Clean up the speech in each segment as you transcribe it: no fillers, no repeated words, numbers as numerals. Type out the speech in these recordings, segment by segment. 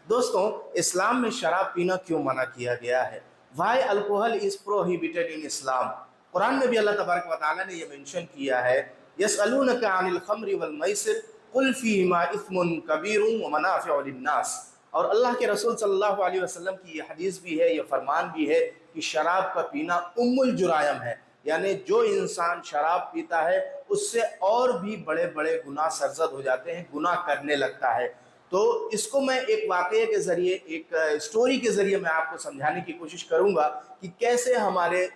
दोस्तों, इस्लाम में शराब पीना क्यों मना किया गया है? Why alcohol is prohibited in Islam. कुरान में भी अल्लाह तबारक व तआला ने यह मेंशन किया है, यसअलूनका अनिल खम्रि वल मैसिर कुल फीहिमा इस्मुन कबीरुन व मनाफिउ लिन्नास। और अल्लाह के रसूल सल्लल्लाहु अलैहि वसल्लम की ये हदीस भी है, ये फरमान भी है कि शराब का पीना उम्मुल जुरायम है, यानी जो इंसान शराब पीता है उससे और भी बड़े बड़े गुनाह सरजद हो जाते हैं, गुनाह करने लगता है। तो इसको मैं एक वाक़ये के ज़रिए, एक स्टोरी के ज़रिए मैं आपको समझाने की कोशिश करूँगा कि कैसे हमारे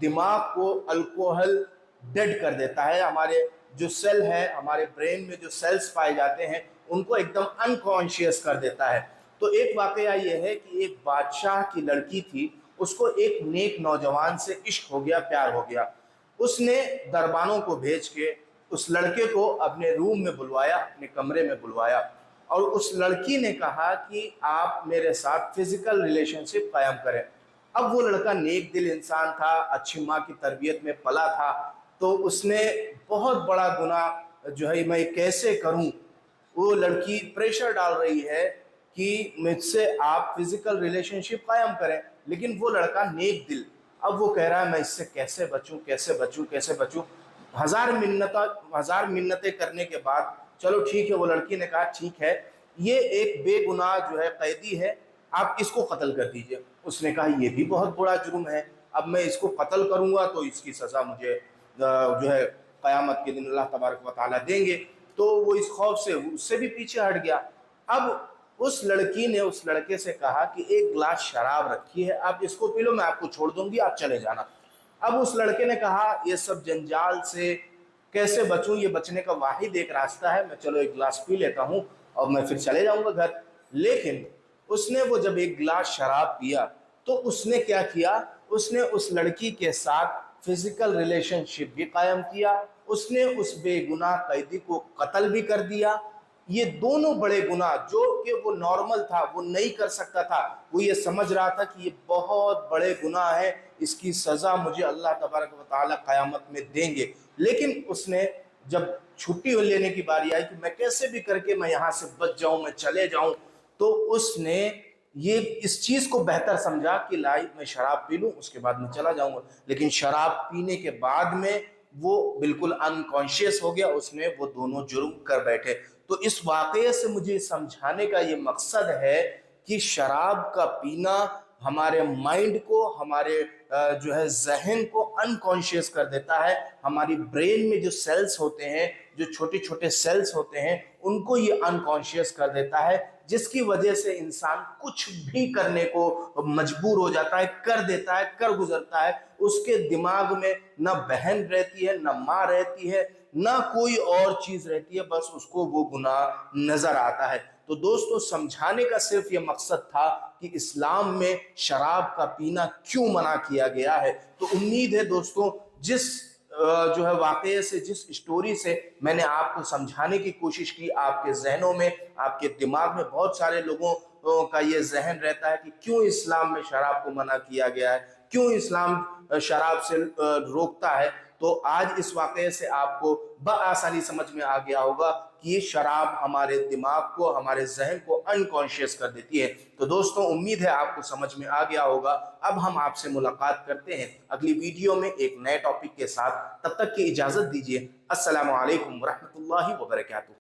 दिमाग को अल्कोहल डेड कर देता है। हमारे जो सेल है, हमारे ब्रेन में जो सेल्स पाए जाते हैं, उनको एकदम अनकॉन्शियस कर देता है। तो एक वाक़या ये है कि एक बादशाह की लड़की थी, उसको एक नेक नौजवान से इश्क हो गया, प्यार हो गया। उसने दरबानों को भेज के उस लड़के को अपने रूम में बुलवाया, अपने कमरे में बुलवाया, और उस लड़की ने कहा कि आप मेरे साथ फिजिकल रिलेशनशिप कायम करें। अब वो लड़का नेक दिल इंसान था, अच्छी माँ की तरबियत में पला था, तो उसने बहुत बड़ा गुनाह जो है मैं कैसे करूं, वो लड़की प्रेशर डाल रही है कि मुझसे आप फिजिकल रिलेशनशिप कायम करें, लेकिन वो लड़का नेक दिल, अब वो कह रहा है मैं इससे कैसे बचूं, कैसे बचूं, कैसे बचूं। हज़ार मिन्नतें करने के बाद चलो ठीक है, वो लड़की ने कहा ठीक है, ये एक बेगुनाह जो है कैदी है, आप इसको कत्ल कर दीजिए। उसने कहा ये भी बहुत बड़ा जुर्म है, अब मैं इसको कत्ल करूंगा तो इसकी सज़ा मुझे जो है क़यामत के दिन अल्लाह तबारक व तआला देंगे। तो वो इस खौफ से उससे भी पीछे हट गया। अब उस लड़की ने उस लड़के से कहा कि एक गिलास शराब रखी है, आप इसको पी लो, मैं आपको छोड़ दूंगी, आप चले जाना। अब उस लड़के ने कहा ये सब जंजाल से कैसे बचूं, ये बचने का वाहिद एक रास्ता है, मैं चलो एक गिलास पी लेता हूं और मैं फिर चले जाऊंगा घर। लेकिन उसने वो जब एक गिलास शराब पिया तो उसने क्या किया, उसने उस लड़की के साथ फिजिकल रिलेशनशिप भी कायम किया, उसने उस बेगुनाह कैदी को कत्ल भी कर दिया। ये दोनों बड़े गुनाह जो कि वो नॉर्मल था, वो नहीं कर सकता था, वो ये समझ रहा था कि ये बहुत बड़े गुनाह है, इसकी सज़ा मुझे अल्लाह तबारक व तआला क़यामत में देंगे। लेकिन उसने जब छुट्टी लेने की बारी आई कि मैं कैसे भी करके मैं यहाँ से बच जाऊँ, मैं चले जाऊँ, तो उसने ये इस चीज़ को बेहतर समझा कि लाई मैं शराब पी लूँ, उसके बाद मैं चला जाऊँगा। लेकिन शराब पीने के बाद में वो बिल्कुल अनकॉन्शियस हो गया, उसने वो दोनों जुर्म कर बैठे। तो इस वाक़ये से मुझे समझाने का ये मकसद है कि शराब का पीना हमारे माइंड को, हमारे जो है जहन को अनकॉन्शियस कर देता है। हमारी ब्रेन में जो सेल्स होते हैं, जो छोटे छोटे सेल्स होते हैं, उनको ये अनकॉन्शियस कर देता है, जिसकी वजह से इंसान कुछ भी करने को मजबूर हो जाता है, कर देता है, कर गुजरता है। उसके दिमाग में न बहन रहती है, न माँ रहती है, ना कोई और चीज रहती है, बस उसको वो गुनाह नजर आता है। तो दोस्तों, समझाने का सिर्फ ये मकसद था कि इस्लाम में शराब का पीना क्यों मना किया गया है। तो उम्मीद है दोस्तों, जिस जो है वाकये से, जिस स्टोरी से मैंने आपको समझाने की कोशिश की, आपके जहनों में, आपके दिमाग में बहुत सारे लोगों का ये जहन रहता है कि क्यों इस्लाम में शराब को मना किया गया है, क्यों इस्लाम शराब से रोकता है। तो आज इस वाक़ये से आपको बआसानी समझ में आ गया होगा कि ये शराब हमारे दिमाग को, हमारे जहन को अनकॉन्शियस कर देती है। तो दोस्तों, उम्मीद है आपको समझ में आ गया होगा। अब हम आपसे मुलाकात करते हैं अगली वीडियो में एक नए टॉपिक के साथ। तब तक की इजाज़त दीजिए। अस्सलामु अलैकुम व रहमतुल्लाहि व बरकातुहू।